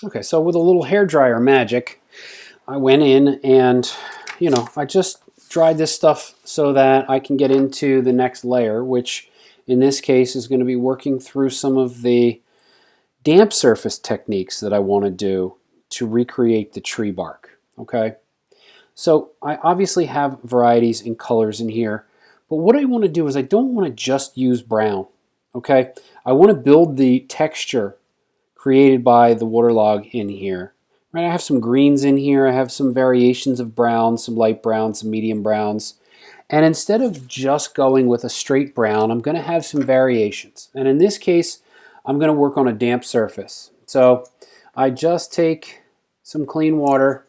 Okay, so with a little hairdryer magic, I went in and, I just dried this stuff so that I can get into the next layer, which in this case is going to be working through some of the damp surface techniques that I want to do to recreate the tree bark. Okay, so I obviously have varieties in colors in here, but what I want to do is I don't want to just use brown. Okay, I want to build the texture created by the waterlog in here. Right, I have some greens in here, I have some variations of browns, some light browns, some medium browns. And instead of just going with a straight brown, I'm going to have some variations. And in this case, I'm going to work on a damp surface. So I just take some clean water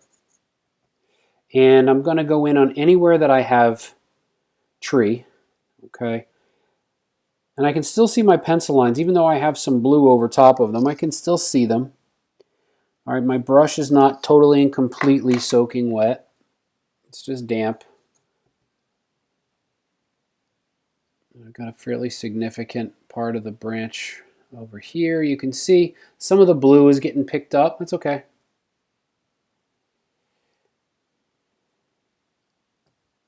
and I'm going to go in on anywhere that I have tree. Okay. And I can still see my pencil lines, even though I have some blue over top of them, I can still see them. All right, my brush is not totally and completely soaking wet. It's just damp. I've got a fairly significant part of the branch over here. You can see some of the blue is getting picked up. That's okay.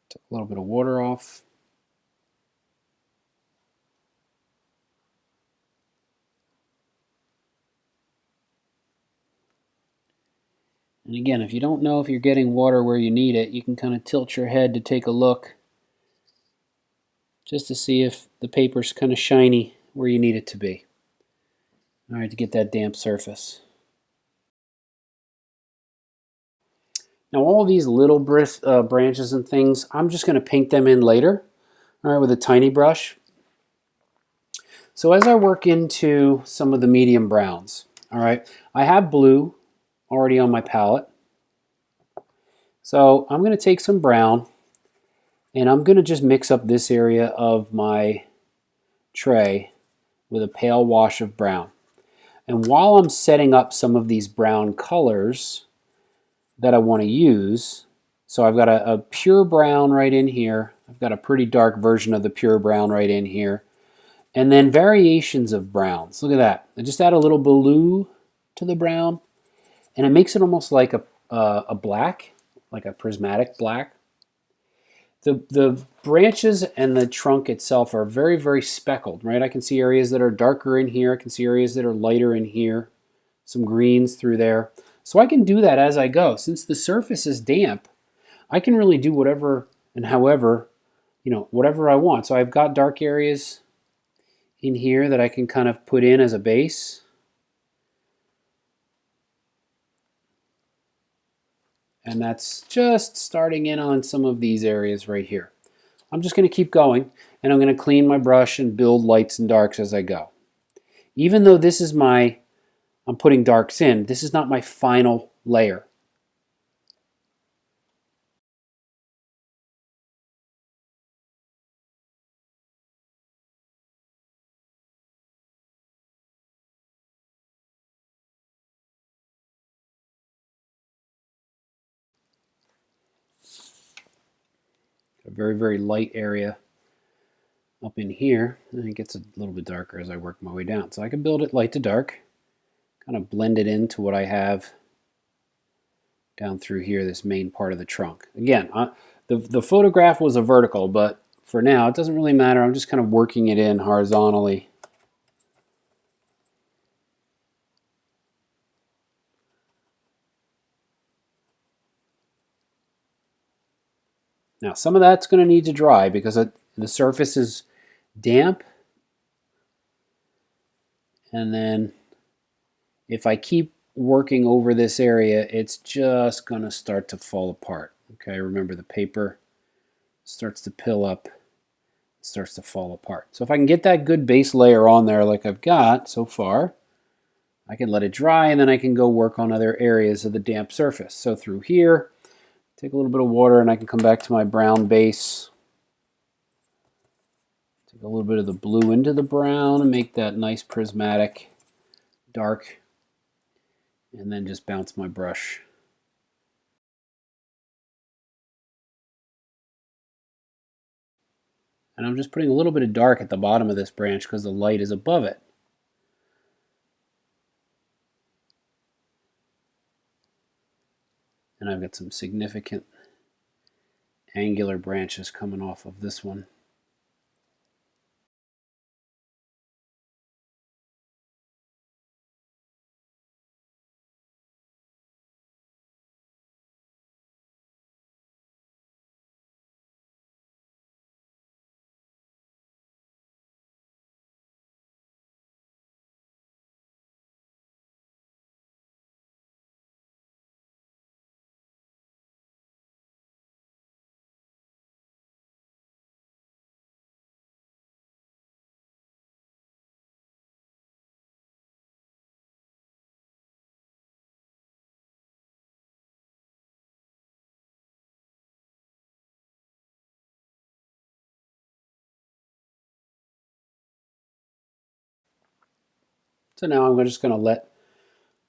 Took a little bit of water off. And again, if you don't know if you're getting water where you need it, you can kind of tilt your head to take a look just to see if the paper's kind of shiny where you need it to be. All right, to get that damp surface. Now all these little branches and things, I'm just going to paint them in later, all right, with a tiny brush. So as I work into some of the medium browns, all right, I have blue already on my palette. So I'm going to take some brown and I'm going to just mix up this area of my tray with a pale wash of brown. And while I'm setting up some of these brown colors that I want to use, so I've got a pure brown right in here. I've got a pretty dark version of the pure brown right in here. And then variations of browns. Look at that. I just add a little blue to the brown and it makes it almost like a black, like a prismatic black. The branches and the trunk itself are very, very speckled, right? I can see areas that are darker in here. I can see areas that are lighter in here. Some greens through there. So I can do that as I go. Since the surface is damp, I can really do whatever and however, whatever I want. So I've got dark areas in here that I can kind of put in as a base. And that's just starting in on some of these areas right here. I'm just going to keep going and I'm going to clean my brush and build lights and darks as I go. Even though this is I'm putting darks in, this is not my final layer. A very, very light area up in here, and it gets a little bit darker as I work my way down. So I can build it light to dark, kind of blend it into what I have down through here, this main part of the trunk. Again, the photograph was a vertical, but for now, it doesn't really matter. I'm just kind of working it in horizontally. Now, some of that's going to need to dry because the surface is damp. And then if I keep working over this area, it's just going to start to fall apart. Okay, remember the paper starts to pill up, starts to fall apart. So if I can get that good base layer on there like I've got so far, I can let it dry and then I can go work on other areas of the damp surface. So through here, take a little bit of water and I can come back to my brown base. Take a little bit of the blue into the brown and make that nice prismatic dark. And then just bounce my brush. And I'm just putting a little bit of dark at the bottom of this branch because the light is above it. And I've got some significant angular branches coming off of this one. So now I'm just going to let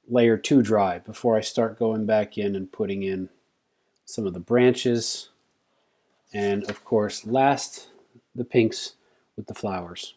layer 2 dry before I start going back in and putting in some of the branches, and of course last the pinks with the flowers.